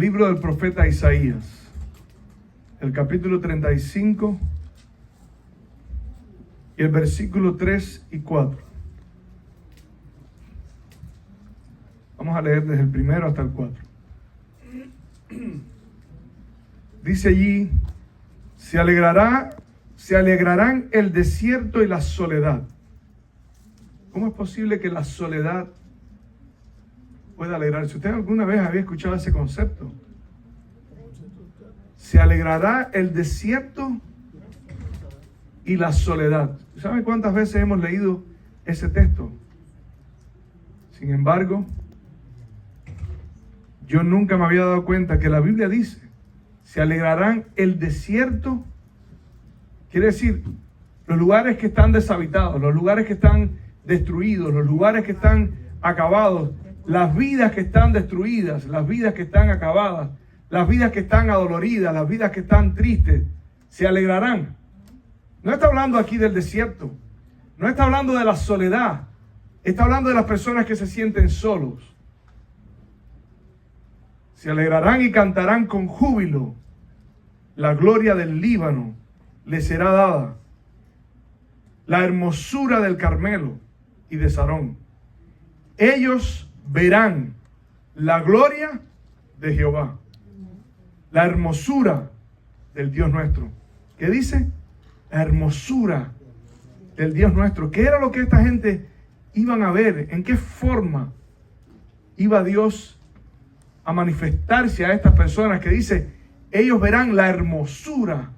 libro del profeta Isaías, el capítulo 35 y el versículo 3 y 4. Vamos a leer desde el primero hasta el 4. Dice allí: se alegrarán el desierto y la soledad. ¿Cómo es posible que la soledad pueda alegrarse? ¿Usted alguna vez había escuchado ese concepto? Se alegrará el desierto y la soledad. ¿Sabe cuántas veces hemos leído ese texto? Sin embargo, yo nunca me había dado cuenta que la Biblia dice: se alegrarán el desierto. Quiere decir, los lugares que están deshabitados, los lugares que están destruidos, los lugares que están acabados, las vidas que están destruidas, las vidas que están acabadas, las vidas que están adoloridas, las vidas que están tristes, se alegrarán. No está hablando aquí del desierto, no está hablando de la soledad, está hablando de las personas que se sienten solos. Se alegrarán y cantarán con júbilo. La gloria del Líbano les será dada. La hermosura del Carmelo y de Sarón. Ellos verán la gloria de Jehová. La hermosura del Dios nuestro. ¿Qué dice? La hermosura del Dios nuestro. ¿Qué era lo que esta gente iban a ver? ¿En qué forma iba Dios a manifestarse a estas personas? Que dice: ellos verán la hermosura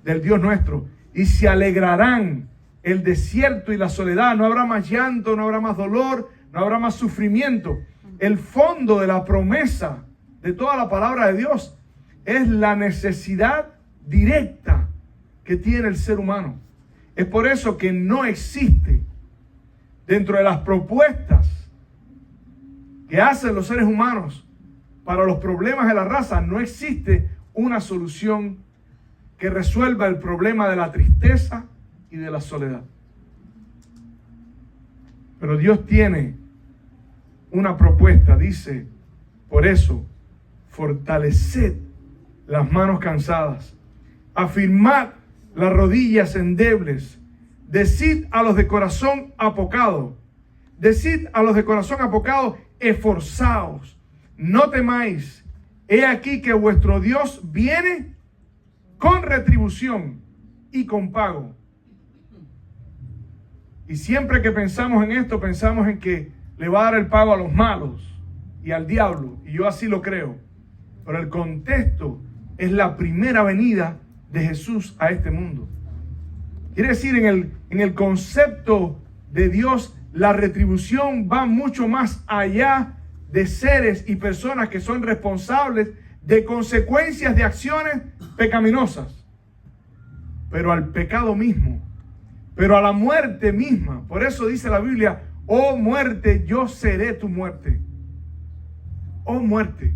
del Dios nuestro y se alegrarán el desierto y la soledad. No habrá más llanto, no habrá más dolor, no habrá más sufrimiento. El fondo de la promesa de toda la palabra de Dios es la necesidad directa que tiene el ser humano. Es por eso que no existe dentro de las propuestas que hacen los seres humanos para los problemas de la raza, no existe una solución que resuelva el problema de la tristeza y de la soledad. Pero Dios tiene una propuesta. Dice: por eso, fortaleced las manos cansadas, afirmad las rodillas endebles, decid a los de corazón apocado, esforzaos, no temáis, he aquí que vuestro Dios viene con retribución y con pago. Y siempre que pensamos en esto, pensamos en que le va a dar el pago a los malos y al diablo, y yo así lo creo. Pero el contexto es la primera venida de Jesús a este mundo. Quiere decir, en el concepto de Dios, la retribución va mucho más allá de seres y personas que son responsables de consecuencias de acciones pecaminosas, pero al pecado mismo, pero a la muerte misma. Por eso dice la Biblia: oh muerte, yo seré tu muerte. Oh muerte,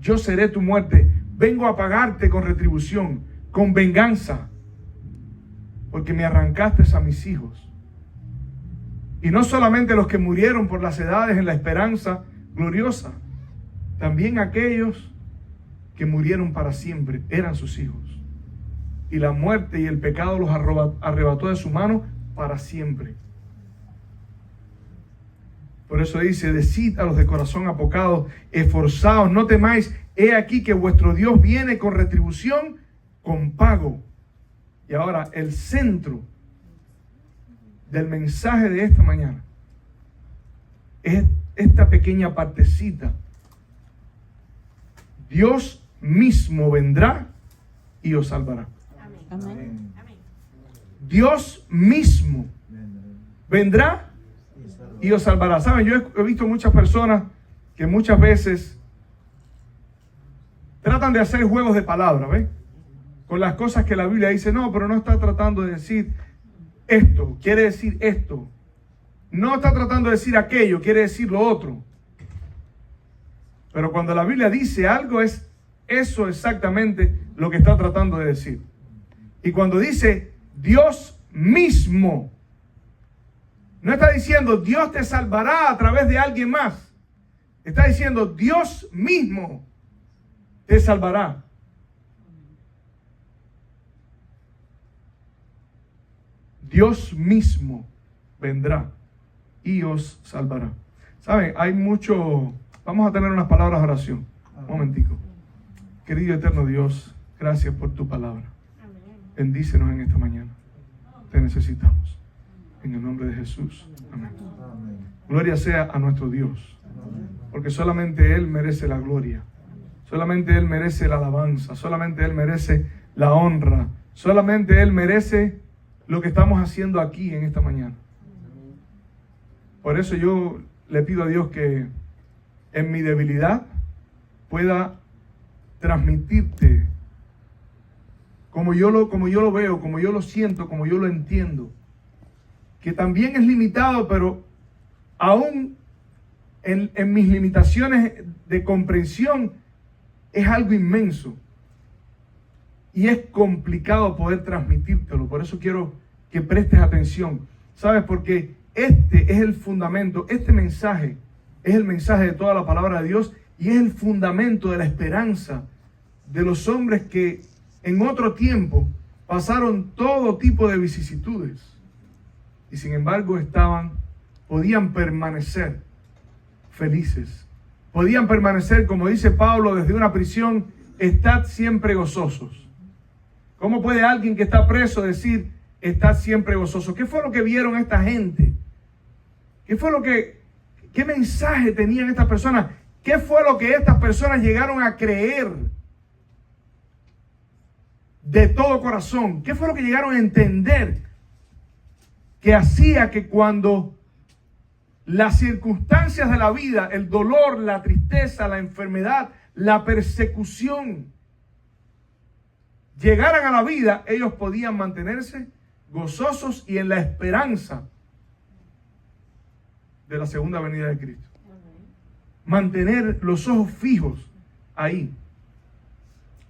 yo seré tu muerte. Vengo a pagarte con retribución, con venganza, porque me arrancaste a mis hijos. Y no solamente los que murieron por las edades en la esperanza gloriosa, también aquellos que murieron para siempre eran sus hijos. Y la muerte y el pecado los arrebató de su mano para siempre. Por eso dice: decid a los de corazón apocado, esforzaos, no temáis, he aquí que vuestro Dios viene con retribución, con pago. Y ahora el centro del mensaje de esta mañana es esta pequeña partecita. Dios mismo vendrá y os salvará. Amén. Dios mismo vendrá y os salvará. Saben, yo he visto muchas personas que muchas veces tratan de hacer juegos de palabras, ¿ves? Con las cosas que la Biblia dice. No, pero no está tratando de decir esto, quiere decir esto. No está tratando de decir aquello, quiere decir lo otro. Pero cuando la Biblia dice algo, es eso exactamente lo que está tratando de decir. Y cuando dice Dios mismo, no está diciendo Dios te salvará a través de alguien más. Está diciendo Dios mismo te salvará. Dios mismo vendrá y os salvará. ¿Saben? Hay mucho... Vamos a tener unas palabras de oración. Un momentico. Querido eterno Dios, gracias por tu palabra. Bendícenos en esta mañana. Te necesitamos. En el nombre de Jesús. Amén. Gloria sea a nuestro Dios. Porque solamente Él merece la gloria. Solamente Él merece la alabanza. Solamente Él merece la honra. Solamente Él merece lo que estamos haciendo aquí en esta mañana. Por eso yo le pido a Dios que en mi debilidad pueda transmitirte como yo lo veo, como yo lo siento, como yo lo entiendo. Que también es limitado, pero aún en mis limitaciones de comprensión es algo inmenso. Y es complicado poder transmitírtelo. Por eso quiero que prestes atención. ¿Sabes? Porque este es el fundamento, este mensaje es el mensaje de toda la palabra de Dios y es el fundamento de la esperanza de los hombres que en otro tiempo pasaron todo tipo de vicisitudes y sin embargo podían permanecer felices. Podían permanecer, como dice Pablo, desde una prisión, estad siempre gozosos. ¿Cómo puede alguien que está preso decir, estad siempre gozoso? ¿Qué fue lo que vieron esta gente? ¿Qué mensaje tenían estas personas? ¿Qué fue lo que estas personas llegaron a creer de todo corazón? ¿Qué fue lo que llegaron a entender que hacía que cuando las circunstancias de la vida, el dolor, la tristeza, la enfermedad, la persecución llegaran a la vida, ellos podían mantenerse gozosos y en la esperanza de la segunda venida de Cristo? Mantener los ojos fijos ahí.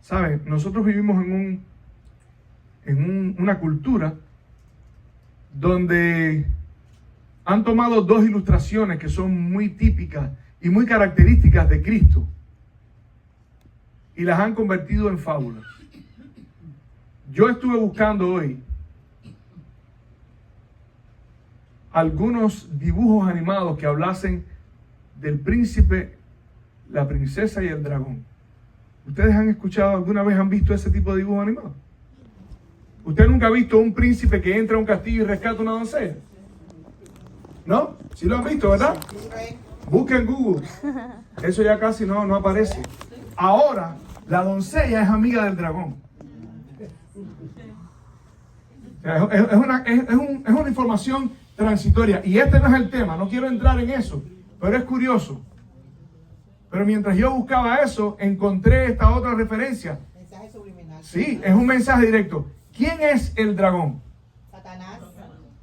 ¿Saben? Nosotros vivimos en una cultura donde han tomado dos ilustraciones que son muy típicas y muy características de Cristo y las han convertido en fábulas. Yo estuve buscando hoy algunos dibujos animados que hablasen del príncipe, la princesa y el dragón. ¿Ustedes han escuchado, alguna vez han visto ese tipo de dibujos animados? ¿Usted nunca ha visto un príncipe que entra a un castillo y rescata una doncella? ¿No? Sí lo han visto, ¿verdad? Busquen Google. Eso ya casi no aparece. Ahora, la doncella es amiga del dragón. O sea, es una información transitoria. Y este no es el tema, no quiero entrar en eso, pero es curioso. Pero mientras yo buscaba eso, encontré esta otra referencia. Mensaje subliminal. Sí, es un mensaje directo. ¿Quién es el dragón? Satanás.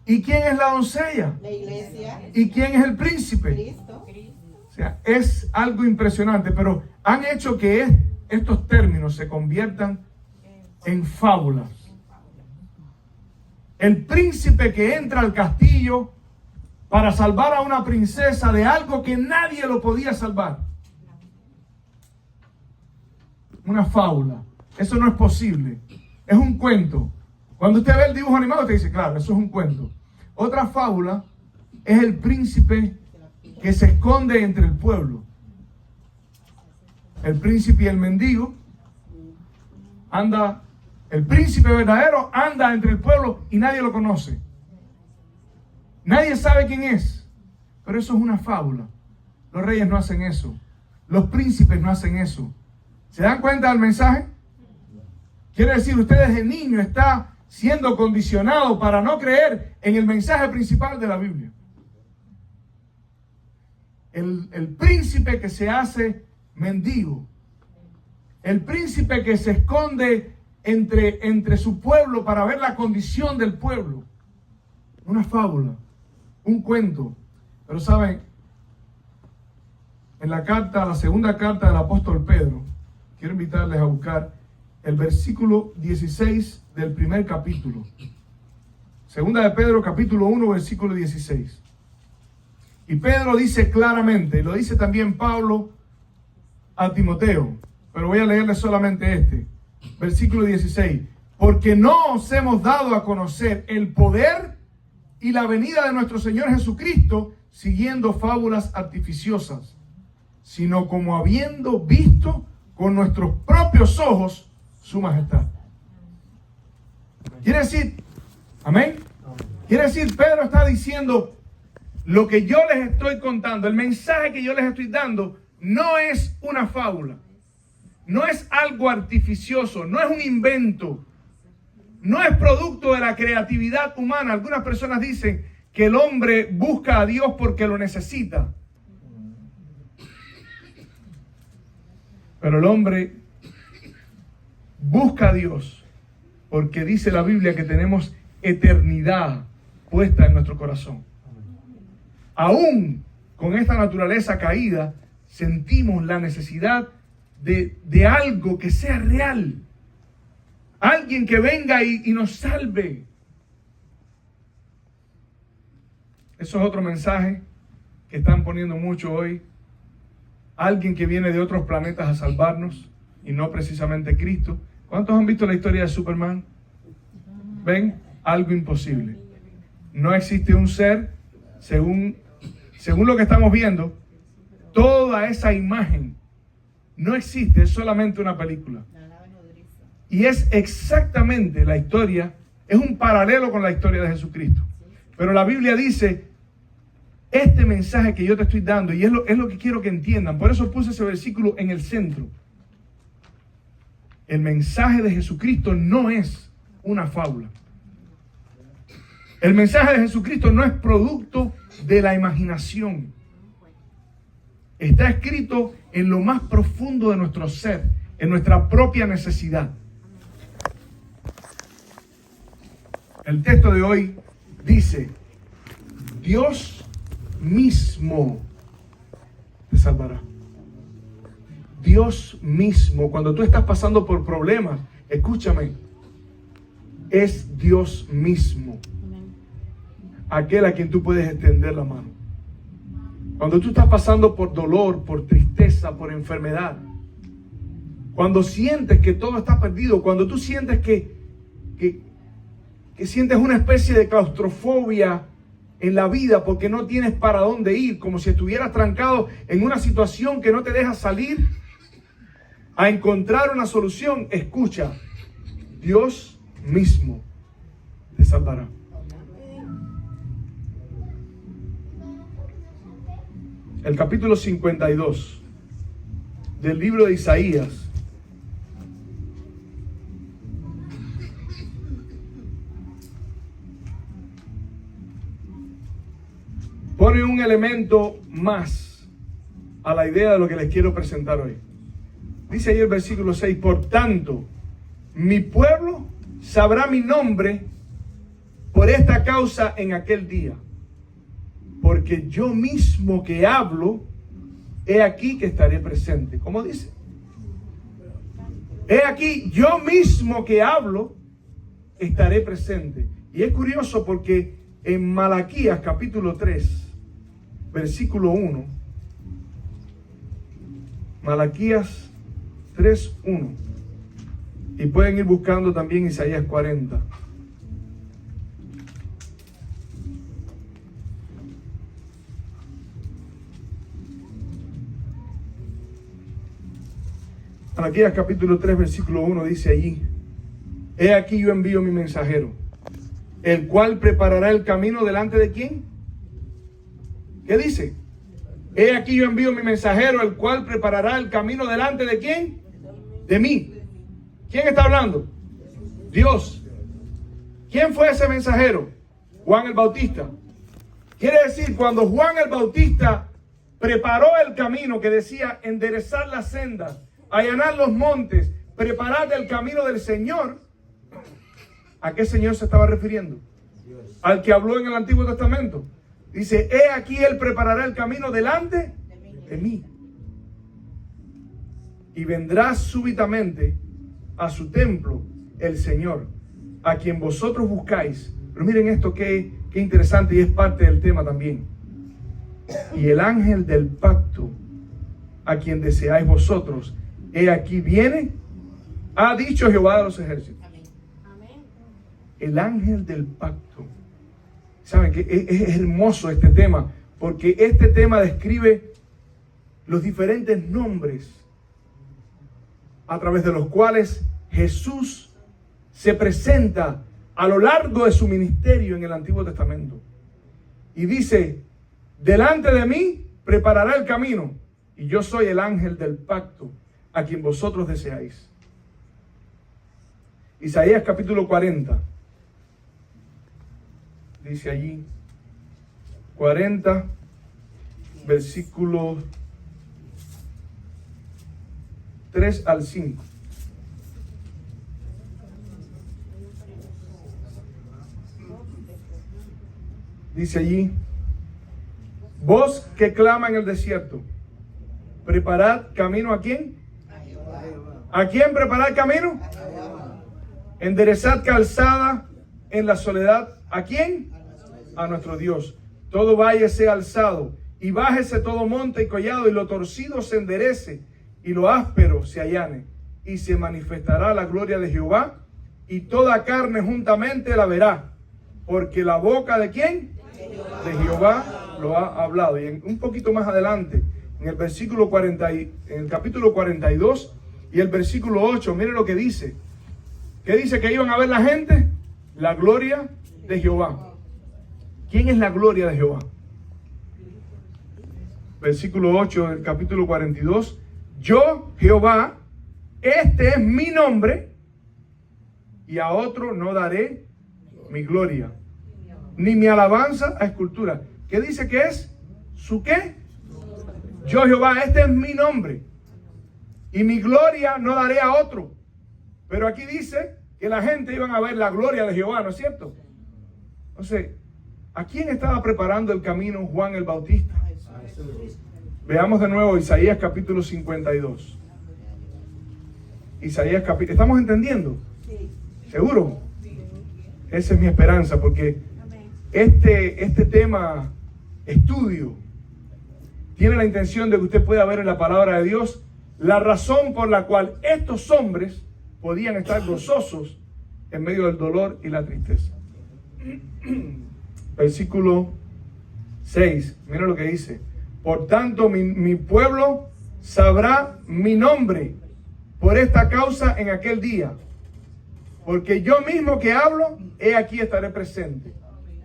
¿Y quién es la doncella? La iglesia. ¿Y quién es el príncipe? Cristo. O sea, es algo impresionante, pero han hecho que estos términos se conviertan en fábulas. El príncipe que entra al castillo para salvar a una princesa de algo que nadie lo podía salvar. Una fábula. Eso no es posible. Es un cuento. Cuando usted ve el dibujo animado, usted dice, claro, eso es un cuento. Otra fábula es el príncipe que se esconde entre el pueblo. El príncipe y el mendigo anda. El príncipe verdadero anda entre el pueblo y nadie lo conoce. Nadie sabe quién es. Pero eso es una fábula. Los reyes no hacen eso. Los príncipes no hacen eso. ¿Se dan cuenta del mensaje? Quiere decir, usted desde niño está siendo condicionado para no creer en el mensaje principal de la Biblia. El príncipe que se hace mendigo. El príncipe que se esconde entre su pueblo para ver la condición del pueblo. Una fábula, un cuento. Pero saben, en la segunda carta del apóstol Pedro, quiero invitarles a buscar el versículo 16 del primer capítulo. Segunda de Pedro, capítulo 1, versículo 16. Y Pedro dice claramente, y lo dice también Pablo a Timoteo, pero voy a leerle solamente este. Versículo 16. Porque no os hemos dado a conocer el poder y la venida de nuestro Señor Jesucristo siguiendo fábulas artificiosas, sino como habiendo visto con nuestros propios ojos su majestad. Quiere decir, amén. Quiere decir, Pedro está diciendo, lo que yo les estoy contando, el mensaje que yo les estoy dando, no es una fábula, no es algo artificioso, no es un invento, no es producto de la creatividad humana. Algunas personas dicen que el hombre busca a Dios porque lo necesita. Pero el hombre busca a Dios porque dice la Biblia que tenemos eternidad puesta en nuestro corazón. Aún con esta naturaleza caída, sentimos la necesidad de algo que sea real. Alguien que venga y nos salve. Eso es otro mensaje que están poniendo mucho hoy. Alguien que viene de otros planetas a salvarnos y no precisamente Cristo. ¿Cuántos han visto la historia de Superman? ¿Ven? Algo imposible. No existe un ser, según lo que estamos viendo, toda esa imagen no existe, es solamente una película. Y es exactamente la historia, es un paralelo con la historia de Jesucristo. Pero la Biblia dice, este mensaje que yo te estoy dando, y es lo que quiero que entiendan, por eso puse ese versículo en el centro. El mensaje de Jesucristo no es una fábula. El mensaje de Jesucristo no es producto de la imaginación. Está escrito en lo más profundo de nuestro ser, en nuestra propia necesidad. El texto de hoy dice, Dios mismo te salvará. Dios mismo, cuando tú estás pasando por problemas, escúchame, es Dios mismo aquel a quien tú puedes extender la mano. Cuando tú estás pasando por dolor, por tristeza, por enfermedad, cuando sientes que todo está perdido, cuando tú sientes que sientes una especie de claustrofobia en la vida porque no tienes para dónde ir, como si estuvieras trancado en una situación que no te deja salir a encontrar una solución, escucha, Dios mismo te salvará. El capítulo 52 del libro de Isaías pone un elemento más a la idea de lo que les quiero presentar hoy. Dice ahí el versículo 6, por tanto, mi pueblo sabrá mi nombre por esta causa en aquel día. Porque yo mismo que hablo, he aquí que estaré presente. ¿Cómo dice? He aquí, yo mismo que hablo, estaré presente. Y es curioso porque en Malaquías capítulo 3, versículo 1, Malaquías 3:1, y pueden ir buscando también Isaías 40. Malaquías capítulo 3, versículo 1 dice allí, he aquí yo envío mi mensajero, el cual preparará el camino delante de ¿quién? ¿Qué dice? He aquí yo envío mi mensajero, el cual preparará el camino delante de ¿quién? De mí. ¿Quién está hablando? Dios. ¿Quién fue ese mensajero? Juan el Bautista. Quiere decir, cuando Juan el Bautista preparó el camino que decía enderezar las sendas, allanar los montes, preparar el camino del Señor, ¿a qué Señor se estaba refiriendo? Al que habló en el Antiguo Testamento. Dice, he aquí él preparará el camino delante de mí. Y vendrá súbitamente a su templo el Señor, a quien vosotros buscáis. Pero miren esto qué interesante y es parte del tema también. Y el ángel del pacto, a quien deseáis vosotros, He aquí viene, ha dicho Jehová de los ejércitos. El ángel del pacto. Saben que es hermoso este tema, porque este tema describe los diferentes nombres a través de los cuales Jesús se presenta a lo largo de su ministerio en el Antiguo Testamento. Y dice, delante de mí preparará el camino, y yo soy el ángel del pacto, a quien vosotros deseáis. Isaías capítulo 40. Dice allí, 40, versículo 3 al 5. Dice allí, voz que clama en el desierto, preparad camino ¿a quién? ¿A quién preparad camino? Enderezad calzada en la soledad. ¿A quién? A nuestro Dios. Todo valle sea alzado, y bájese todo monte y collado, y lo torcido se enderece, y lo áspero se allane, y se manifestará la gloria de Jehová, y toda carne juntamente la verá, porque la boca ¿de quién? De Jehová lo ha hablado. Y un poquito más adelante, en el versículo 40, en el capítulo 42 y el versículo 8, mire lo que dice. ¿Qué dice que iban a ver la gente? La gloria de Jehová. ¿Quién es la gloria de Jehová? Versículo 8 del capítulo 42. Yo, Jehová, este es mi nombre, y a otro no daré mi gloria, ni mi alabanza a escultura. ¿Qué dice que es? ¿Su qué? Yo, Jehová, este es mi nombre, y mi gloria no daré a otro. Pero aquí dice que la gente iban a ver la gloria de Jehová, ¿no es cierto? Entonces, ¿a quién estaba preparando el camino Juan el Bautista? Veamos de nuevo Isaías capítulo 52. Isaías capítulo... ¿Estamos entendiendo? ¿Seguro? Esa es mi esperanza, porque este tema, estudio, tiene la intención de que usted pueda ver en la palabra de Dios la razón por la cual estos hombres podían estar gozosos en medio del dolor y la tristeza. Versículo 6, mira lo que dice. Por tanto, mi pueblo sabrá mi nombre por esta causa en aquel día. Porque yo mismo que hablo, he aquí estaré presente.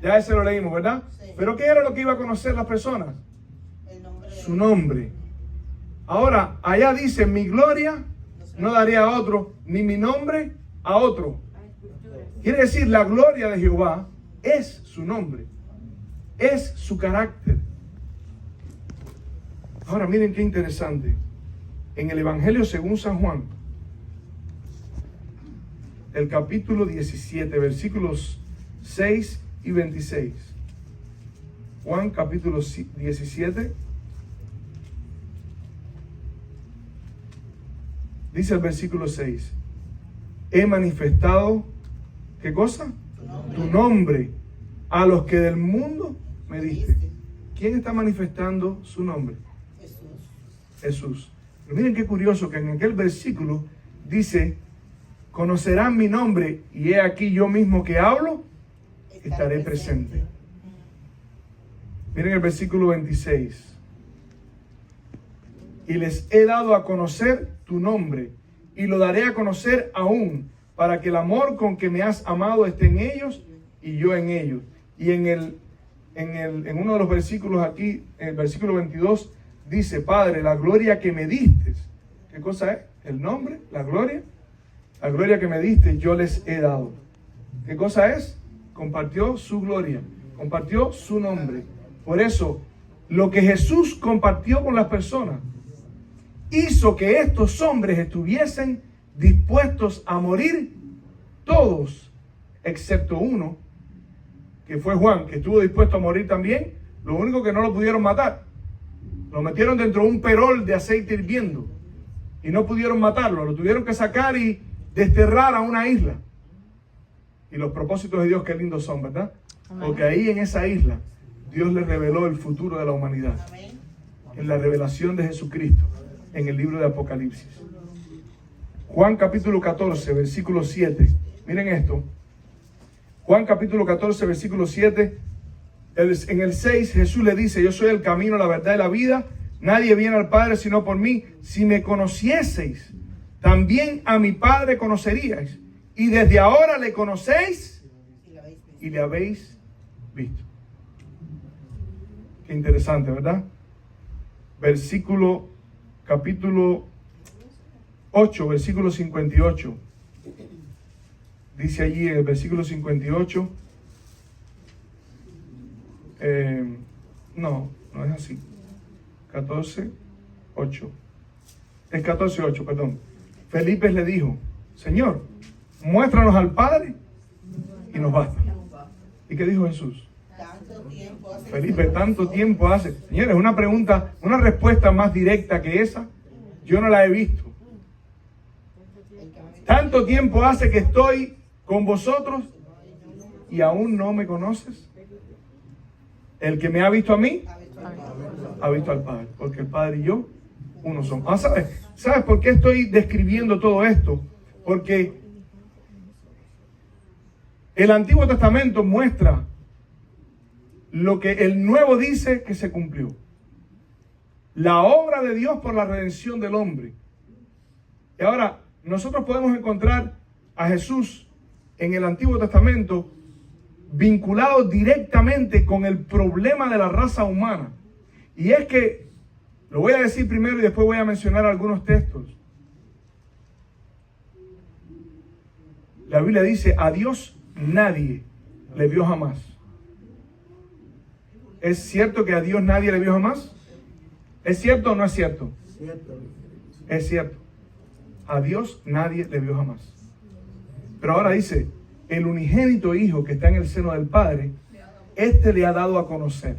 Ya ese lo leímos, ¿verdad? Sí. Pero ¿qué era lo que iba a conocer las personas? Su nombre. Ahora, allá dice, mi gloria no daré a otro, ni mi nombre a otro. Quiere decir, la gloria de Jehová es su nombre, es su carácter. Ahora miren qué interesante. En el Evangelio según San Juan, el capítulo 17, versículos 6 y 26. Juan capítulo 17. Dice el versículo 6. He manifestado, ¿qué cosa? Tu nombre a los que del mundo me diste. ¿Quién está manifestando su nombre? Jesús. Pero miren qué curioso que en aquel versículo dice, conocerán mi nombre, y he aquí yo mismo que hablo, estaré presente. Miren el versículo 26. Y les he dado a conocer tu nombre, y lo daré a conocer aún, para que el amor con que me has amado esté en ellos y yo en ellos. Y en uno de los versículos aquí, en el versículo 22, dice, Padre, la gloria que me diste. ¿Qué cosa es? El nombre, la gloria. La gloria que me diste yo les he dado. ¿Qué cosa es? Compartió su gloria, compartió su nombre. Por eso, lo que Jesús compartió con las personas hizo que estos hombres estuviesen dispuestos a morir, todos, excepto uno, que fue Juan, que estuvo dispuesto a morir también. Lo único que no lo pudieron matar, lo metieron dentro de un perol de aceite hirviendo y no pudieron matarlo, lo tuvieron que sacar y desterrar a una isla. Y los propósitos de Dios, qué lindos son, ¿verdad? Amén. Porque ahí en esa isla Dios le reveló el futuro de la humanidad. Amén. En la revelación de Jesucristo, en el libro de Apocalipsis. Juan capítulo 14, versículo 7. Miren esto. Juan capítulo 14, versículo 7. En el 6 Jesús le dice: yo soy el camino, la verdad y la vida. Nadie viene al Padre sino por mí. Si me conocieseis, también a mi Padre conoceríais. Y desde ahora le conocéis y le habéis visto. Qué interesante, ¿verdad? Capítulo 8, versículo 58. Dice allí en el versículo 58. No es así. 14, 8. Es 14, 8, perdón. Felipe le dijo: Señor, muéstranos al Padre y nos basta. ¿Y qué dijo Jesús? Felipe, tanto tiempo hace. Señores, una pregunta, una respuesta más directa que esa, yo no la he visto. Tanto tiempo hace que estoy con vosotros y aún no me conoces. El que me ha visto a mí, ha visto al Padre, porque el Padre y yo uno somos. ¿Sabes por qué estoy describiendo todo esto? Porque el Antiguo Testamento muestra lo que el Nuevo dice que se cumplió. La obra de Dios por la redención del hombre. Y ahora, nosotros podemos encontrar a Jesús en el Antiguo Testamento vinculado directamente con el problema de la raza humana. Y es que, lo voy a decir primero y después voy a mencionar algunos textos. La Biblia dice: a Dios nadie le vio jamás. ¿Es cierto que a Dios nadie le vio jamás? ¿Es cierto o no es cierto? Es cierto. A Dios nadie le vio jamás. Pero ahora dice: el unigénito Hijo que está en el seno del Padre, este le ha dado a conocer.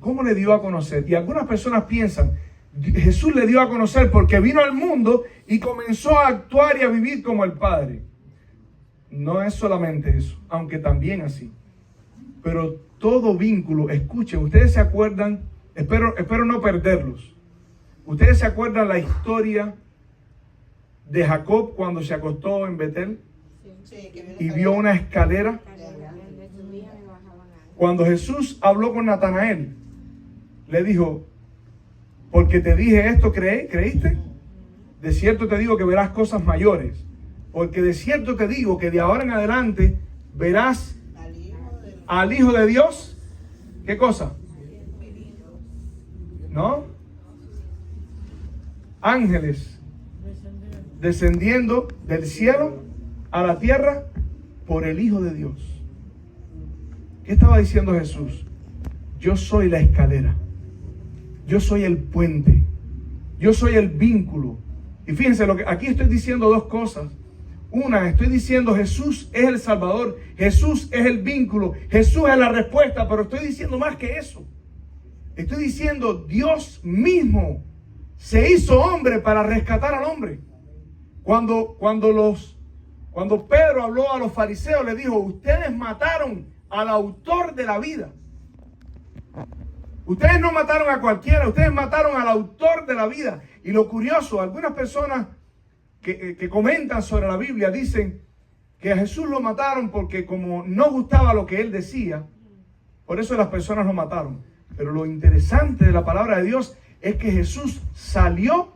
¿Cómo le dio a conocer? Y algunas personas piensan: Jesús le dio a conocer porque vino al mundo y comenzó a actuar y a vivir como el Padre. No es solamente eso, aunque también así. Pero todo vínculo, escuchen, ustedes se acuerdan, espero no perderlos. Ustedes se acuerdan la historia de Jacob cuando se acostó en Betel y vio una escalera. Cuando Jesús habló con Natanael, le dijo: porque te dije esto, ¿creíste? De cierto te digo que verás cosas mayores. Porque de cierto te digo que de ahora en adelante verás al Hijo de Dios. ¿Qué cosa? ¿No? Ángeles descendiendo del cielo a la tierra por el Hijo de Dios. ¿Qué estaba diciendo Jesús? Yo soy la escalera. Yo soy el puente. Yo soy el vínculo. Y fíjense, aquí estoy diciendo dos cosas. Una, estoy diciendo Jesús es el Salvador, Jesús es el vínculo, Jesús es la respuesta, pero estoy diciendo más que eso. Estoy diciendo Dios mismo se hizo hombre para rescatar al hombre. Cuando Pedro habló a los fariseos, le dijo: ustedes mataron al autor de la vida. Ustedes no mataron a cualquiera, ustedes mataron al autor de la vida. Y lo curioso, algunas personas que comentan sobre la Biblia dicen que a Jesús lo mataron porque como no gustaba lo que él decía, por eso las personas lo mataron. Pero lo interesante de la palabra de Dios es que Jesús salió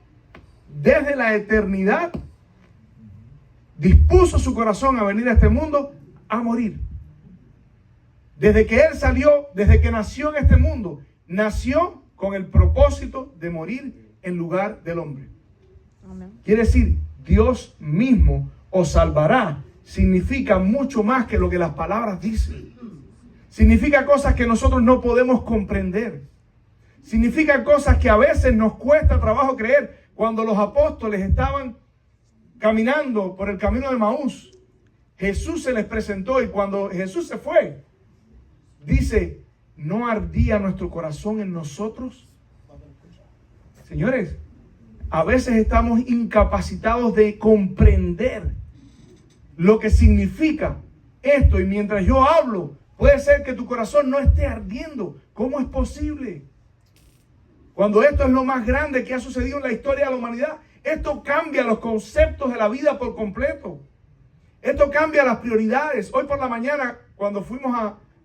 desde la eternidad, dispuso su corazón a venir a este mundo a morir. Desde que él salió, desde que nació en este mundo, nació con el propósito de morir en lugar del hombre. Amén. Quiere decir, Dios mismo os salvará. Significa mucho más que lo que las palabras dicen. Significa cosas que nosotros no podemos comprender. Significa cosas que a veces nos cuesta trabajo creer. Cuando los apóstoles estaban caminando por el camino de Maús, Jesús se les presentó y cuando Jesús se fue, dice: ¿no ardía nuestro corazón en nosotros? Señores, a veces estamos incapacitados de comprender lo que significa esto. Y mientras yo hablo, puede ser que tu corazón no esté ardiendo. ¿Cómo es posible? Cuando esto es lo más grande que ha sucedido en la historia de la humanidad. Esto cambia los conceptos de la vida por completo. Esto cambia las prioridades. Hoy por la mañana, cuando fuimos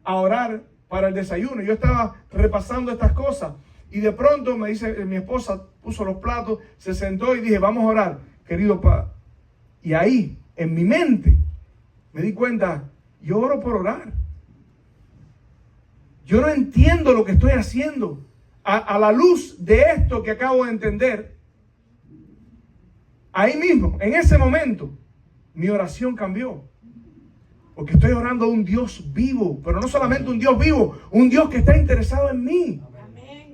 a orar para el desayuno, yo estaba repasando estas cosas. Y de pronto me dice, mi esposa puso los platos, se sentó y dije, vamos a orar, querido Padre. Y ahí, en mi mente, me di cuenta, yo oro por orar. Yo no entiendo lo que estoy haciendo. A la luz de esto que acabo de entender, ahí mismo, en ese momento, mi oración cambió. Porque estoy orando a un Dios vivo, pero no solamente un Dios vivo, un Dios que está interesado en mí.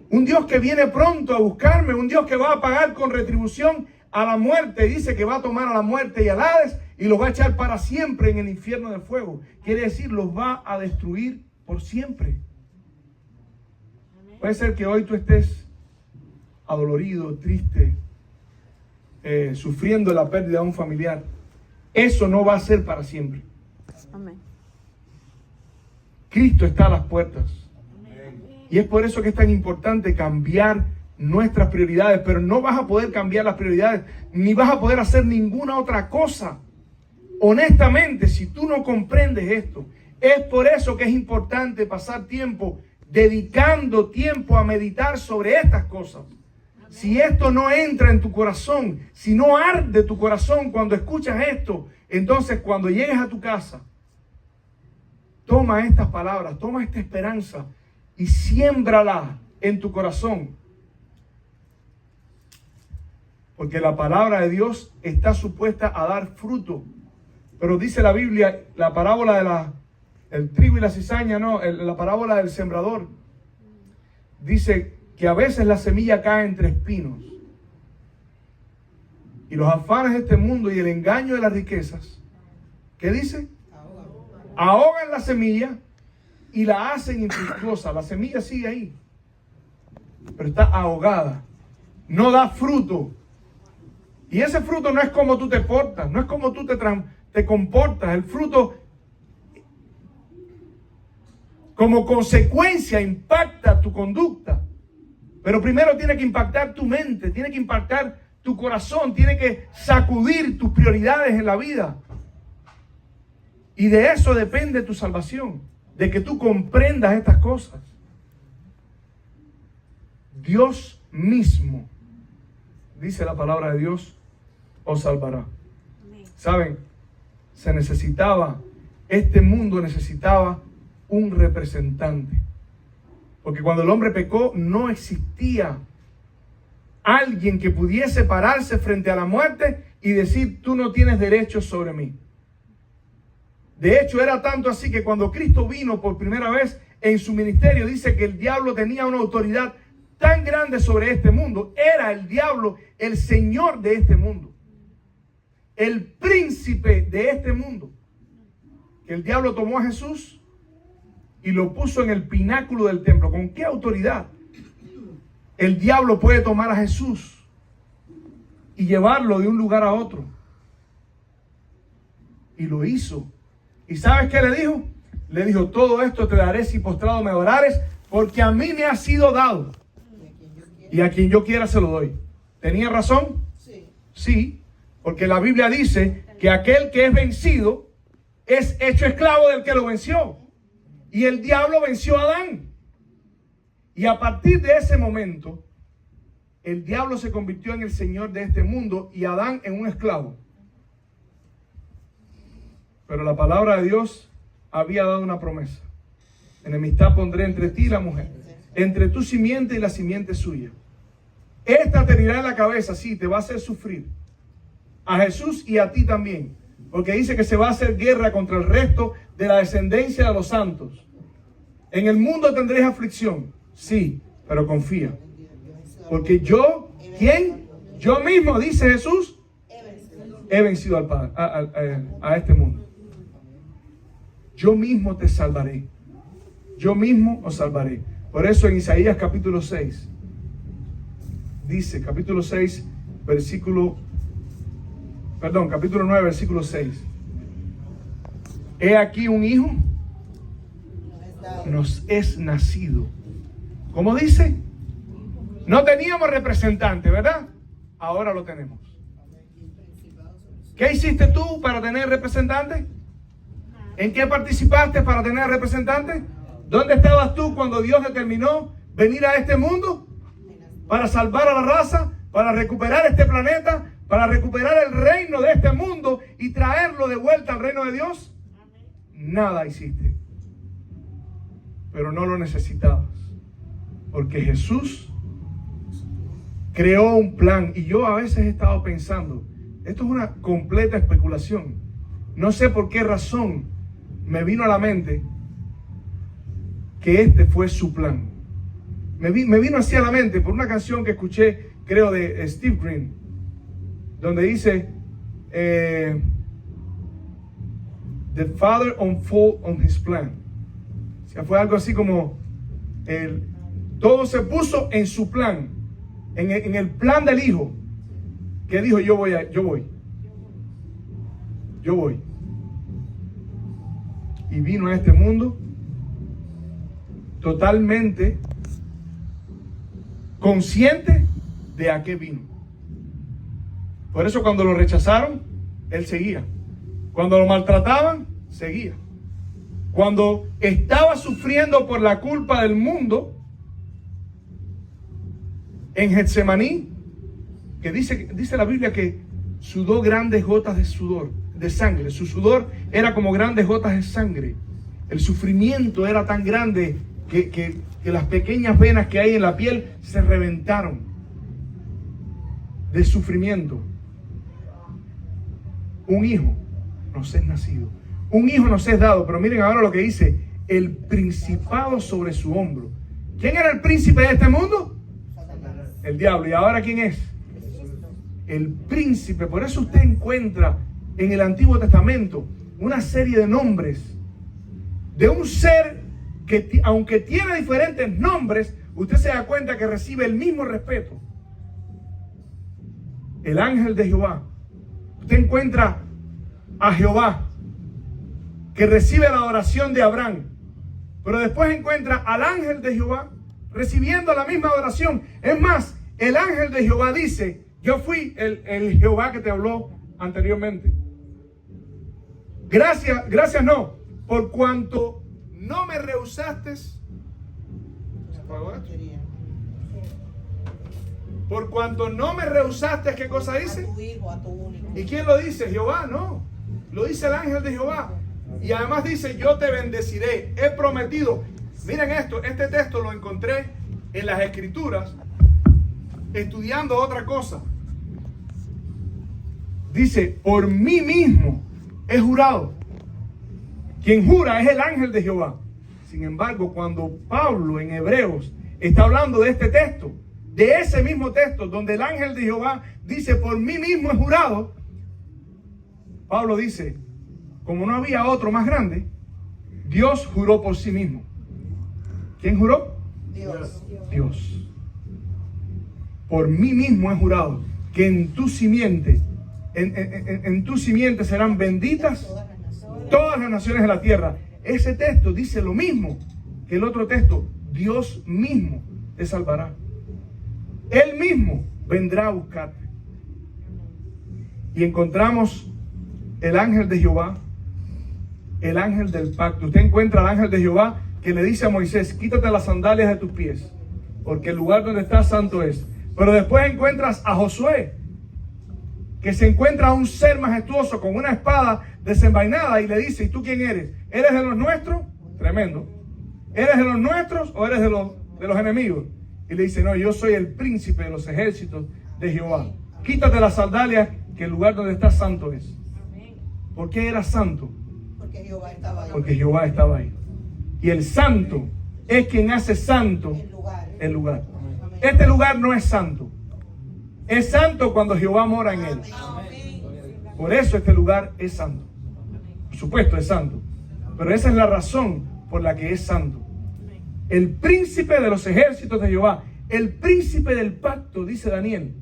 Un Dios que viene pronto a buscarme, un Dios que va a pagar con retribución a la muerte. Dice que va a tomar a la muerte y al Hades y los va a echar para siempre en el infierno de fuego. Quiere decir, los va a destruir por siempre. Puede ser que hoy tú estés adolorido, triste, sufriendo la pérdida de un familiar. Eso no va a ser para siempre. Amén. Cristo está a las puertas. Y es por eso que es tan importante cambiar nuestras prioridades. Pero no vas a poder cambiar las prioridades, ni vas a poder hacer ninguna otra cosa. Honestamente, si tú no comprendes esto, es por eso que es importante pasar tiempo, dedicando tiempo a meditar sobre estas cosas. Si esto no entra en tu corazón, si no arde tu corazón cuando escuchas esto, entonces cuando llegues a tu casa, toma estas palabras, toma esta esperanza y siémbrala en tu corazón. Porque la palabra de Dios está supuesta a dar fruto. Pero dice la Biblia, la parábola del trigo y la cizaña, no, la parábola del sembrador, dice que a veces la semilla cae entre espinos. Y los afanes de este mundo y el engaño de las riquezas, ¿qué dice? Ahogan la semilla y la hacen infructuosa. La semilla sigue ahí, pero está ahogada, no da fruto. Y ese fruto no es como tú te portas, no es como tú te comportas. El fruto, como consecuencia, impacta tu conducta. Pero primero tiene que impactar tu mente, tiene que impactar tu corazón, tiene que sacudir tus prioridades en la vida. Y de eso depende tu salvación, de que tú comprendas estas cosas. Dios mismo, dice la palabra de Dios, os salvará. ¿Saben? Este mundo necesitaba un representante. Porque cuando el hombre pecó, no existía alguien que pudiese pararse frente a la muerte y decir, tú no tienes derecho sobre mí. De hecho, era tanto así que cuando Cristo vino por primera vez en su ministerio, dice que el diablo tenía una autoridad tan grande sobre este mundo. Era el diablo el señor de este mundo, el príncipe de este mundo. Que el diablo tomó a Jesús y lo puso en el pináculo del templo. ¿Con qué autoridad el diablo puede tomar a Jesús y llevarlo de un lugar a otro? Y lo hizo. ¿Y sabes qué le dijo? Le dijo, todo esto te daré si postrado me adorares, porque a mí me ha sido dado. Y a quien yo quiera se lo doy. ¿Tenía razón? Sí, porque la Biblia dice que aquel que es vencido es hecho esclavo del que lo venció. Y el diablo venció a Adán. Y a partir de ese momento, el diablo se convirtió en el señor de este mundo y Adán en un esclavo. Pero la palabra de Dios había dado una promesa. Enemistad pondré entre ti y la mujer, entre tu simiente y la simiente suya. Esta te herirá en la cabeza, sí, te va a hacer sufrir. A Jesús y a ti también. Porque dice que se va a hacer guerra contra el resto de la descendencia de los santos. En el mundo tendréis aflicción, sí, pero confía. Porque yo, ¿quién? Yo mismo, dice Jesús, he vencido al Padre, a este mundo. Yo mismo te salvaré. Yo mismo os salvaré. Por eso en Isaías capítulo 6, dice, capítulo 9, versículo 6. He aquí un hijo nos es nacido. ¿Cómo dice? No teníamos representante, ¿verdad? Ahora lo tenemos. ¿Qué hiciste tú para tener representante? ¿En qué participaste para tener representante? ¿Dónde estabas tú cuando Dios determinó venir a este mundo? Para salvar a la raza, para recuperar este planeta, para recuperar el reino de este mundo y traerlo de vuelta al reino de Dios. Nada hiciste. Pero no lo necesitabas. Porque Jesús creó un plan. Y yo a veces he estado pensando, esto es una completa especulación. No sé por qué razón me vino a la mente que este fue su plan. Me vino así a la mente por una canción que escuché, creo, de Steve Green, donde dice, The Father unfold on his plan. O sea, fue algo así como, todo se puso en su plan, en el plan del Hijo, que dijo, yo voy. Y vino a este mundo totalmente consciente de a qué vino. Por eso cuando lo rechazaron, él seguía. Cuando lo maltrataban, seguía. Cuando estaba sufriendo por la culpa del mundo, en Getsemaní, que dice la Biblia que sudó grandes gotas de sudor, de sangre. Su sudor era como grandes gotas de sangre. El sufrimiento era tan grande que las pequeñas venas que hay en la piel se reventaron de sufrimiento. Un hijo nos es nacido, un hijo nos es dado. Pero miren ahora lo que dice: el principado sobre su hombro. ¿Quién era el príncipe de este mundo? El diablo. ¿Y ahora quién es? El príncipe. Por eso usted encuentra en el Antiguo Testamento una serie de nombres de un ser que, aunque tiene diferentes nombres, usted se da cuenta que recibe el mismo respeto. El ángel de Jehová. Usted encuentra a Jehová, que recibe la oración de Abraham, pero después encuentra al ángel de Jehová recibiendo la misma oración. Es más, el ángel de Jehová dice: yo fui el Jehová que te habló anteriormente. Gracias no, por cuanto no me rehusaste. ¿Se apagó esto? Por cuanto no me rehusaste, ¿qué cosa dice? A tu hijo, a tu único. ¿Y quién lo dice? Jehová, no. Lo dice el ángel de Jehová. Y además dice: yo te bendeciré, he prometido. Miren esto, este texto lo encontré en las Escrituras, estudiando otra cosa. Dice: por mí mismo he jurado. Quien jura es el ángel de Jehová. Sin embargo, cuando Pablo en Hebreos está hablando de este texto, de ese mismo texto donde el ángel de Jehová dice: por mí mismo he jurado, Pablo dice: como no había otro más grande, Dios juró por sí mismo. ¿Quién juró? Dios. Por mí mismo he jurado que en tu simiente, en tu simiente serán benditas todas las naciones de la tierra. Ese texto dice lo mismo que el otro texto. Dios mismo te salvará. Él mismo vendrá a buscarte. Y encontramos el ángel de Jehová, el ángel del pacto. Usted encuentra al ángel de Jehová que le dice a Moisés: quítate las sandalias de tus pies, porque el lugar donde estás santo es. Pero después encuentras a Josué, que se encuentra a un ser majestuoso con una espada desenvainada y le dice: ¿y tú quién eres? ¿Eres de los nuestros? Tremendo. ¿Eres de los nuestros o eres de los enemigos? Y le dice: no, yo soy el príncipe de los ejércitos de Jehová. Quítate las sandalias, que el lugar donde estás santo es. ¿Por qué era santo? Porque Jehová estaba ahí. Porque Jehová estaba ahí. Y el santo es quien hace santo el lugar. Este lugar no es santo. Es santo cuando Jehová mora en él. Por eso este lugar es santo. Por supuesto es santo. Pero esa es la razón por la que es santo. El príncipe de los ejércitos de Jehová, el príncipe del pacto, dice Daniel.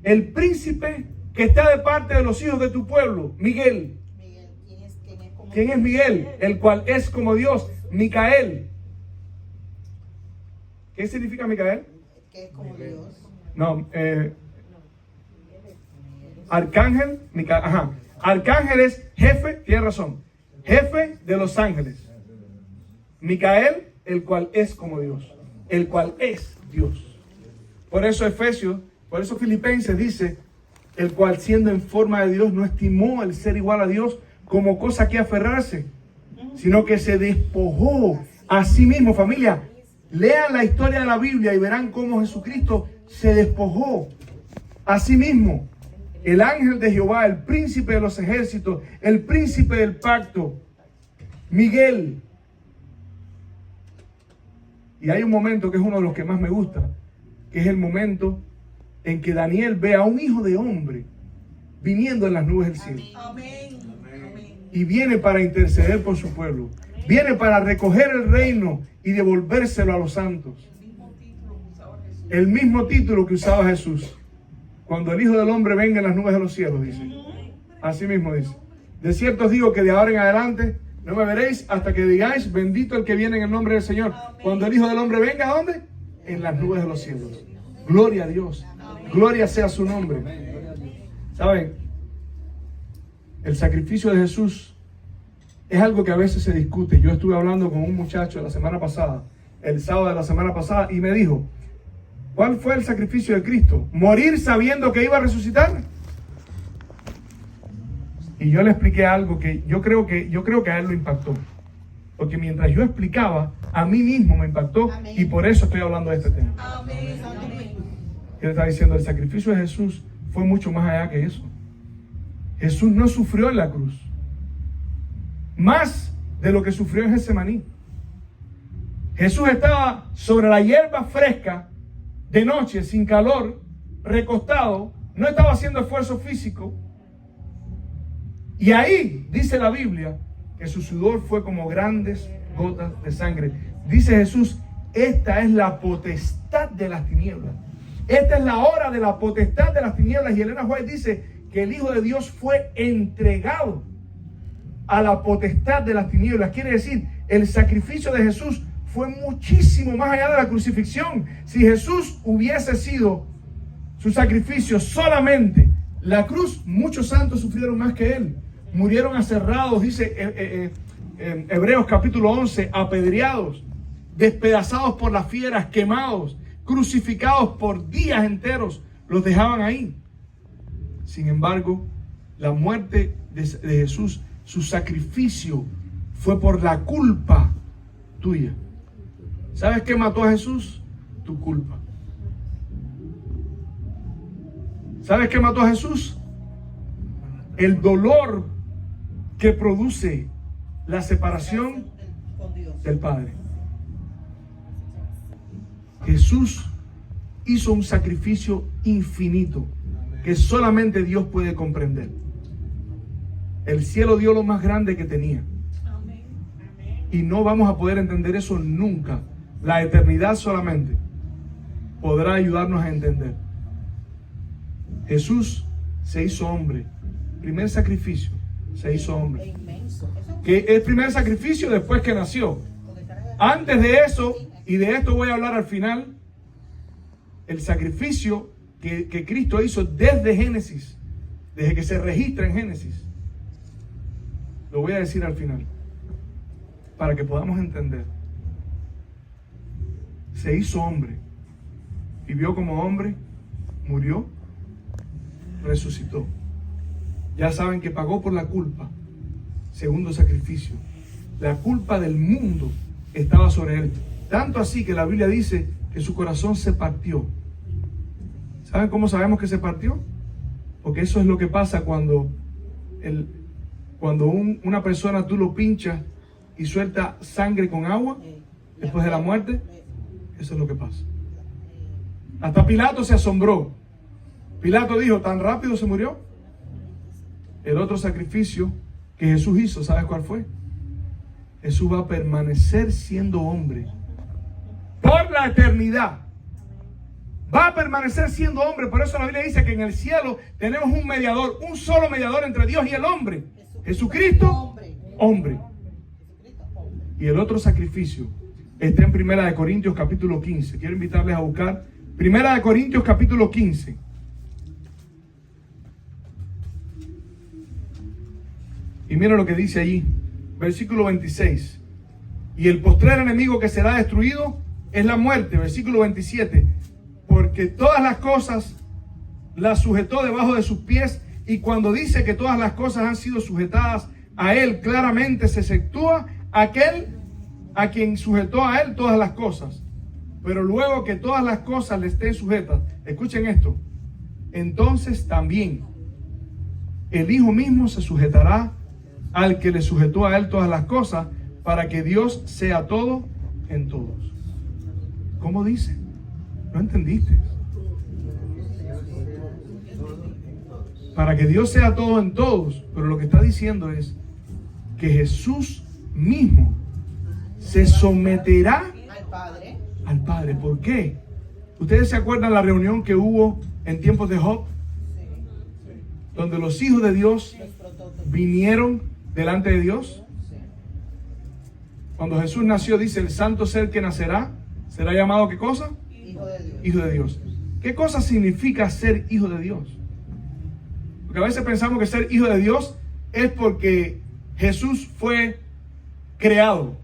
El príncipe que está de parte de los hijos de tu pueblo, Miguel. ¿Quién es Miguel? El cual es como Dios. Micael. ¿Qué significa Micael? Que es como Dios. No, arcángel, arcángel es jefe, tiene razón, jefe de los ángeles. Micael, el cual es como Dios, el cual es Dios. Por eso Filipenses dice, el cual siendo en forma de Dios no estimó el ser igual a Dios como cosa que aferrarse, sino que se despojó a sí mismo. Familia, lean la historia de la Biblia y verán cómo Jesucristo se despojó a sí mismo. El ángel de Jehová, el príncipe de los ejércitos, el príncipe del pacto, Miguel. Y hay un momento que es uno de los que más me gusta, que es el momento en que Daniel ve a un hijo de hombre viniendo en las nubes del cielo. Amén. Y viene para interceder por su pueblo. Viene para recoger el reino y devolvérselo a los santos. El mismo título que usaba Jesús. Cuando el Hijo del Hombre venga en las nubes de los cielos, dice. Así mismo dice. De cierto os digo que de ahora en adelante no me veréis hasta que digáis, bendito el que viene en el nombre del Señor. Cuando el Hijo del Hombre venga, ¿a dónde? En las nubes de los cielos. Gloria a Dios. Gloria sea su nombre. ¿Saben? El sacrificio de Jesús es algo que a veces se discute. Yo estuve hablando con un muchacho la semana pasada, el sábado de la semana pasada, y me dijo, ¿cuál fue el sacrificio de Cristo? ¿Morir sabiendo que iba a resucitar? Y yo le expliqué algo que yo creo que a él lo impactó. Porque mientras yo explicaba, a mí mismo me impactó. Amén. Y por eso estoy hablando de este tema. Amén. Él está diciendo, el sacrificio de Jesús fue mucho más allá que eso. Jesús no sufrió en la cruz. Más de lo que sufrió en Getsemaní. Jesús estaba sobre la hierba fresca, de noche, sin calor, recostado, no estaba haciendo esfuerzo físico. Y ahí, dice la Biblia, que su sudor fue como grandes gotas de sangre. Dice Jesús, esta es la potestad de las tinieblas. Esta es la hora de la potestad de las tinieblas. Y Elena White dice que el Hijo de Dios fue entregado a la potestad de las tinieblas. Quiere decir, el sacrificio de Jesús fue muchísimo más allá de la crucifixión. Si Jesús hubiese sido su sacrificio solamente la cruz, muchos santos sufrieron más que él. Murieron aserrados, dice Hebreos capítulo 11, apedreados, despedazados por las fieras, quemados, crucificados por días enteros, los dejaban ahí. Sin embargo, la muerte de Jesús, su sacrificio, fue por la culpa tuya. ¿Sabes qué mató a Jesús? Tu culpa. ¿Sabes qué mató a Jesús? El dolor que produce la separación del Padre. Jesús hizo un sacrificio infinito que solamente Dios puede comprender. El cielo dio lo más grande que tenía. Y no vamos a poder entender eso nunca. La eternidad solamente podrá ayudarnos a entender. Jesús se hizo hombre. Primer sacrificio, se hizo hombre. Que el primer sacrificio después que nació. Antes de eso, y de esto voy a hablar al final, el sacrificio que Cristo hizo desde Génesis, desde que se registra en Génesis, lo voy a decir al final, para que podamos entender. Se hizo hombre, vivió como hombre, murió, resucitó. Ya saben que pagó por la culpa. Segundo sacrificio. La culpa del mundo estaba sobre él. Tanto así que la Biblia dice que su corazón se partió. ¿Saben cómo sabemos que se partió? Porque eso es lo que pasa cuando una persona tú lo pinchas y suelta sangre con agua después de la muerte. Eso es lo que pasa. Hasta Pilato se asombró. Pilato dijo, ¿tan rápido se murió? El otro sacrificio que Jesús hizo, ¿sabes cuál fue? Jesús va a permanecer siendo hombre por la eternidad. Va a permanecer siendo hombre. Por eso la Biblia dice que en el cielo tenemos un mediador, un solo mediador entre Dios y el hombre. Jesucristo, hombre. Y el otro sacrificio está en 1 Corintios capítulo 15. Quiero invitarles a buscar 1 Corintios capítulo 15. Y mira lo que dice allí, versículo 26. Y el postrer enemigo que será destruido es la muerte, versículo 27. Porque todas las cosas las sujetó debajo de sus pies, y cuando dice que todas las cosas han sido sujetadas a él, claramente se exceptúa aquel a quien sujetó a él todas las cosas. Pero luego que todas las cosas le estén sujetas, escuchen esto, entonces también el Hijo mismo se sujetará al que le sujetó a él todas las cosas, para que Dios sea todo en todos. ¿Cómo dice? ¿No entendiste? Para que Dios sea todo en todos. Pero lo que está diciendo es que Jesús mismo se someterá Al Padre. al Padre. ¿Por qué? ¿Ustedes se acuerdan la reunión que hubo en tiempos de Job? Donde los hijos de Dios vinieron delante de Dios. Cuando Jesús nació, dice, el santo ser que nacerá será llamado, ¿qué cosa? Hijo de Dios. Hijo de Dios. ¿Qué cosa significa ser hijo de Dios? Porque a veces pensamos que ser hijo de Dios es porque Jesús fue creado.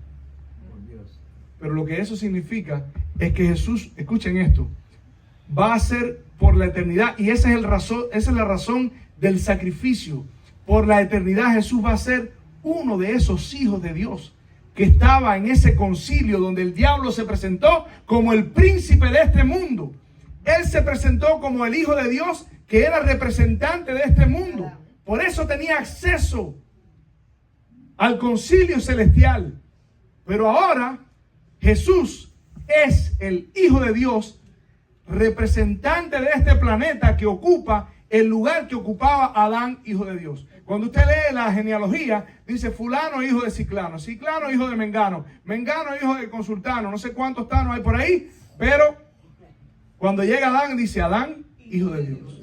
Pero lo que eso significa es que Jesús, escuchen esto, va a ser por la eternidad, y esa es la razón del sacrificio. Por la eternidad Jesús va a ser uno de esos hijos de Dios que estaba en ese concilio donde el diablo se presentó como el príncipe de este mundo. Él se presentó como el Hijo de Dios, que era representante de este mundo. Por eso tenía acceso al concilio celestial. Pero ahora Jesús es el Hijo de Dios, representante de este planeta, que ocupa el lugar que ocupaba Adán, hijo de Dios. Cuando usted lee la genealogía, dice fulano hijo de Ciclano, Ciclano hijo de Mengano, Mengano hijo de Consultano, no sé cuántos tanos hay por ahí, pero cuando llega Adán, dice Adán, hijo de Dios.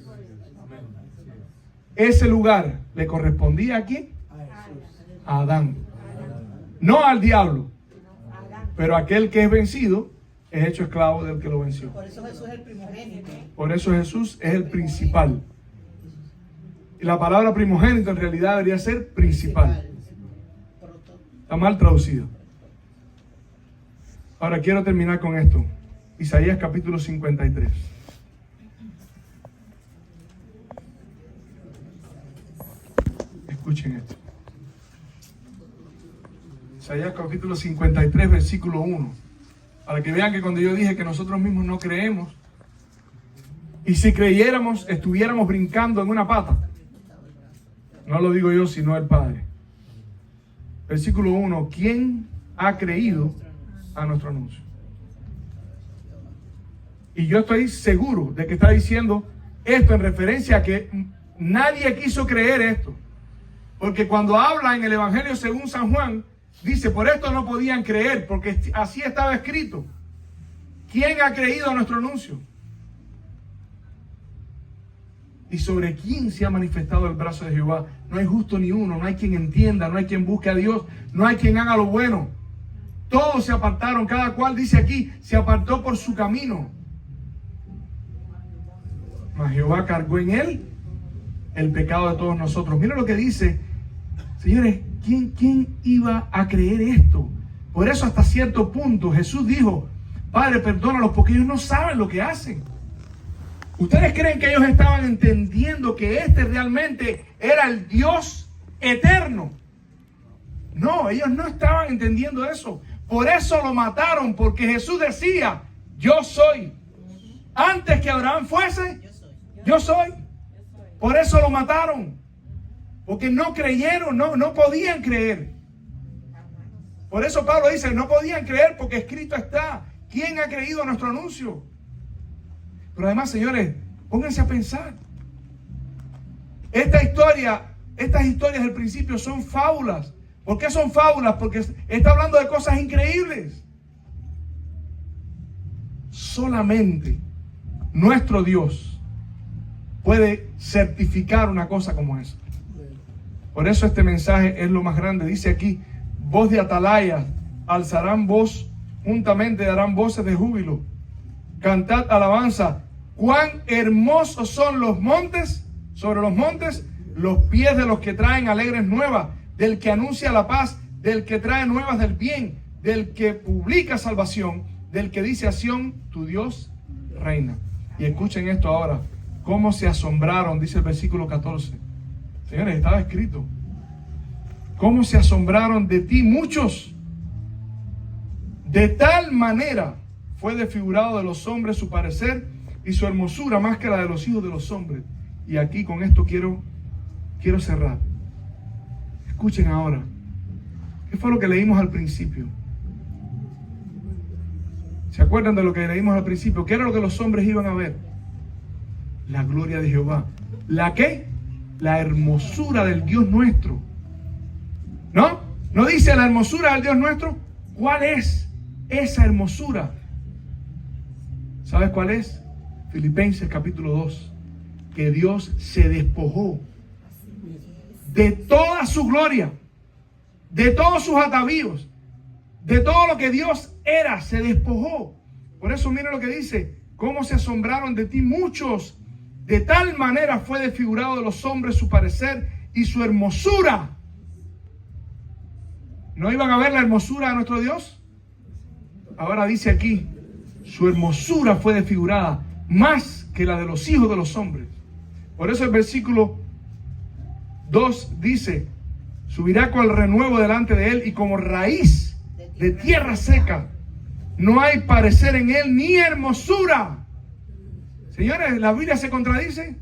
Ese lugar le correspondía ¿a quién? A Adán. No al diablo, pero aquel que es vencido es hecho esclavo del que lo venció. Por eso Jesús es el primogénito. Por eso Jesús es el principal. Y la palabra primogénito en realidad debería ser principal. Está mal traducido. Ahora quiero terminar con esto. Isaías capítulo 53. Escuchen esto. Isaías capítulo 53, versículo 1. Para que vean que cuando yo dije que nosotros mismos no creemos, y si creyéramos, estuviéramos brincando en una pata. No lo digo yo, sino el Padre. Versículo 1. ¿Quién ha creído a nuestro anuncio? Y yo estoy seguro de que está diciendo esto en referencia a que nadie quiso creer esto. Porque cuando habla en el Evangelio según San Juan, dice, por esto no podían creer, porque así estaba escrito. ¿Quién ha creído a nuestro anuncio? ¿Y sobre quién se ha manifestado el brazo de Jehová? No hay justo ni uno, no hay quien entienda, no hay quien busque a Dios, no hay quien haga lo bueno. Todos se apartaron, cada cual, dice aquí, se apartó por su camino. Mas Jehová cargó en él el pecado de todos nosotros. Mira lo que dice, señores, ¿quién iba a creer esto? Por eso hasta cierto punto Jesús dijo, Padre, perdónalos porque ellos no saben lo que hacen. ¿Ustedes creen que ellos estaban entendiendo que este realmente era el Dios eterno? No, ellos no estaban entendiendo eso. Por eso lo mataron, porque Jesús decía, yo soy. Antes que Abraham fuese, yo soy. Por eso lo mataron. Porque no creyeron, no podían creer. Por eso Pablo dice, no podían creer porque escrito está. ¿Quién ha creído a nuestro anuncio? Pero además, señores, pónganse a pensar. Estas historias del principio son fábulas. ¿Por qué son fábulas? Porque está hablando de cosas increíbles. Solamente nuestro Dios puede certificar una cosa como esa. Por eso este mensaje es lo más grande. Dice aquí, voz de atalaya, alzarán voz, juntamente darán voces de júbilo. Cantad alabanza. Cuán hermosos son los montes, sobre los montes, los pies de los que traen alegres nuevas, del que anuncia la paz, del que trae nuevas del bien, del que publica salvación, del que dice a Sión, tu Dios reina. Y escuchen esto ahora, cómo se asombraron, dice el versículo 14. Señores, estaba escrito. Cómo se asombraron de ti muchos. De tal manera fue desfigurado de los hombres su parecer y su hermosura más que la de los hijos de los hombres. Y aquí con esto quiero cerrar. Escuchen ahora. ¿Qué fue lo que leímos al principio? ¿Se acuerdan de lo que leímos al principio? ¿Qué era lo que los hombres iban a ver? La gloria de Jehová. ¿La qué? La hermosura del Dios nuestro. ¿No? ¿No dice la hermosura del Dios nuestro? ¿Cuál es esa hermosura? ¿Sabes cuál es? Filipenses capítulo 2. Que Dios se despojó de toda su gloria, de todos sus atavíos, de todo lo que Dios era, se despojó. Por eso miren lo que dice, cómo se asombraron de ti muchos, de tal manera fue desfigurado de los hombres su parecer y su hermosura. ¿No iban a ver la hermosura de nuestro Dios? Ahora dice aquí, su hermosura fue desfigurada más que la de los hijos de los hombres. Por eso el versículo 2 dice, subirá con el renuevo delante de él y como raíz de tierra seca. No hay parecer en él ni hermosura. Señores, ¿la Biblia se contradice?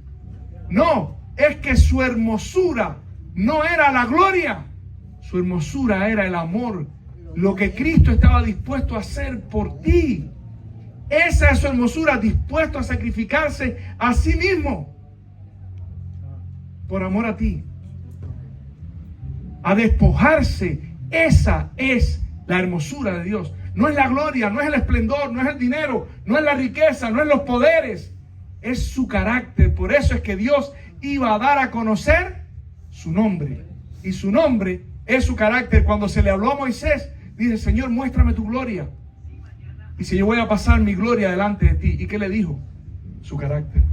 No, es que su hermosura no era la gloria. Su hermosura era el amor. Lo que Cristo estaba dispuesto a hacer por ti. Esa es su hermosura, dispuesto a sacrificarse a sí mismo. Por amor a ti. A despojarse. Esa es la hermosura de Dios. No es la gloria, no es el esplendor, no es el dinero, no es la riqueza, no es los poderes. Es su carácter. Por eso es que Dios iba a dar a conocer su nombre. Y su nombre es su carácter. Cuando se le habló a Moisés, dice, Señor, muéstrame tu gloria. Y si yo voy a pasar mi gloria delante de ti. ¿Y qué le dijo? Su carácter.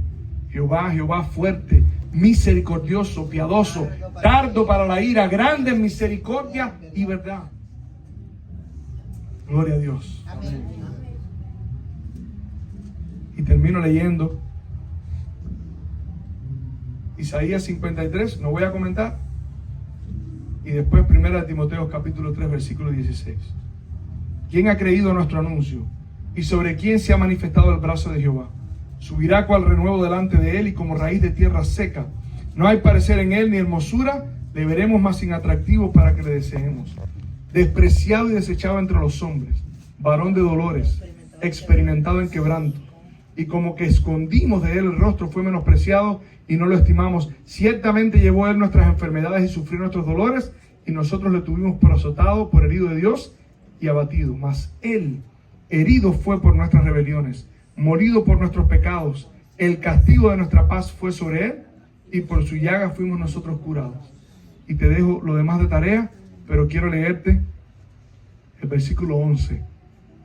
Jehová, Jehová fuerte, misericordioso, piadoso, tardo para la ira, grande en misericordia y verdad. Gloria a Dios. Amén. Y termino leyendo Isaías 53, no voy a comentar. Y después 1 Timoteo capítulo 3, versículo 16. ¿Quién ha creído nuestro anuncio? ¿Y sobre quién se ha manifestado el brazo de Jehová? Subirá cual renuevo delante de él y como raíz de tierra seca. No hay parecer en él ni hermosura, le veremos más inatractivo para que le deseemos. Despreciado y desechado entre los hombres, varón de dolores, experimentado en quebranto. Y como que escondimos de él el rostro, fue menospreciado y no lo estimamos. Ciertamente llevó él nuestras enfermedades y sufrió nuestros dolores, y nosotros le tuvimos por azotado, por herido de Dios y abatido. Mas él herido fue por nuestras rebeliones, molido por nuestros pecados. El castigo de nuestra paz fue sobre él, y por su llaga fuimos nosotros curados. Y te dejo lo demás de tarea, pero quiero leerte el versículo 11,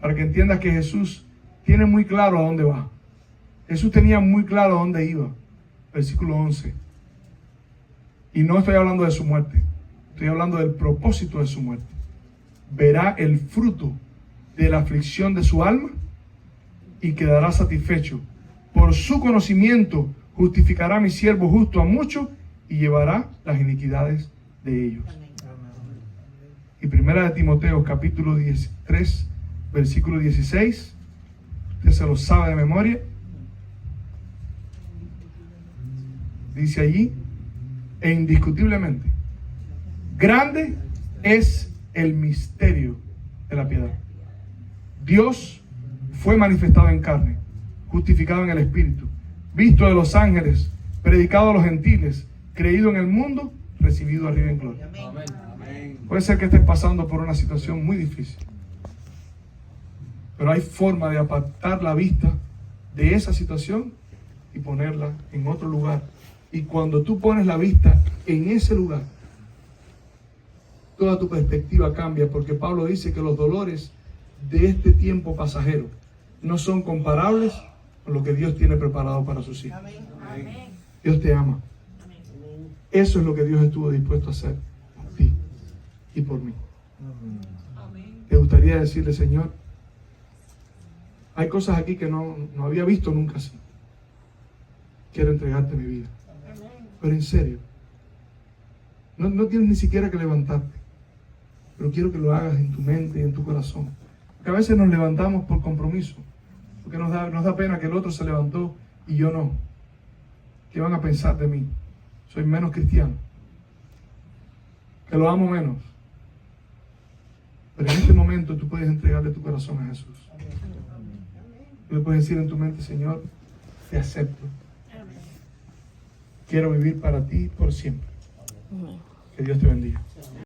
para que entiendas que Jesús tiene muy claro a dónde va. Jesús tenía muy claro a dónde iba. Versículo 11. Y no estoy hablando de su muerte, estoy hablando del propósito de su muerte. Verá el fruto de la aflicción de su alma y quedará satisfecho. Por su conocimiento justificará a mi siervo justo a muchos y llevará las iniquidades de ellos. Y 1 Timoteo capítulo 3, versículo 16. Usted se lo sabe de memoria. Dice allí, e indiscutiblemente, grande es el misterio de la piedad. Dios fue manifestado en carne, justificado en el Espíritu, visto de los ángeles, predicado a los gentiles, creído en el mundo, recibido arriba en gloria. Amén. Puede ser que estés pasando por una situación muy difícil, pero hay forma de apartar la vista de esa situación y ponerla en otro lugar. Y cuando tú pones la vista en ese lugar, toda tu perspectiva cambia, porque Pablo dice que los dolores de este tiempo pasajero no son comparables con lo que Dios tiene preparado para sus hijos. Amén. Dios te ama. Eso es lo que Dios estuvo dispuesto a hacer por ti. y por mí. ¿Te gustaría decirle, Señor, hay cosas aquí que no había visto nunca así? Quiero entregarte mi vida. Pero en serio, no tienes ni siquiera que levantarte, pero quiero que lo hagas en tu mente y en tu corazón. Porque a veces nos levantamos por compromiso, porque nos da pena que el otro se levantó y yo no. ¿Qué van a pensar de mí? Soy menos cristiano, que lo amo menos. Pero en este momento tú puedes entregarle tu corazón a Jesús. Tú le puedes decir en tu mente, Señor, te acepto. Quiero vivir para ti por siempre. Que Dios te bendiga.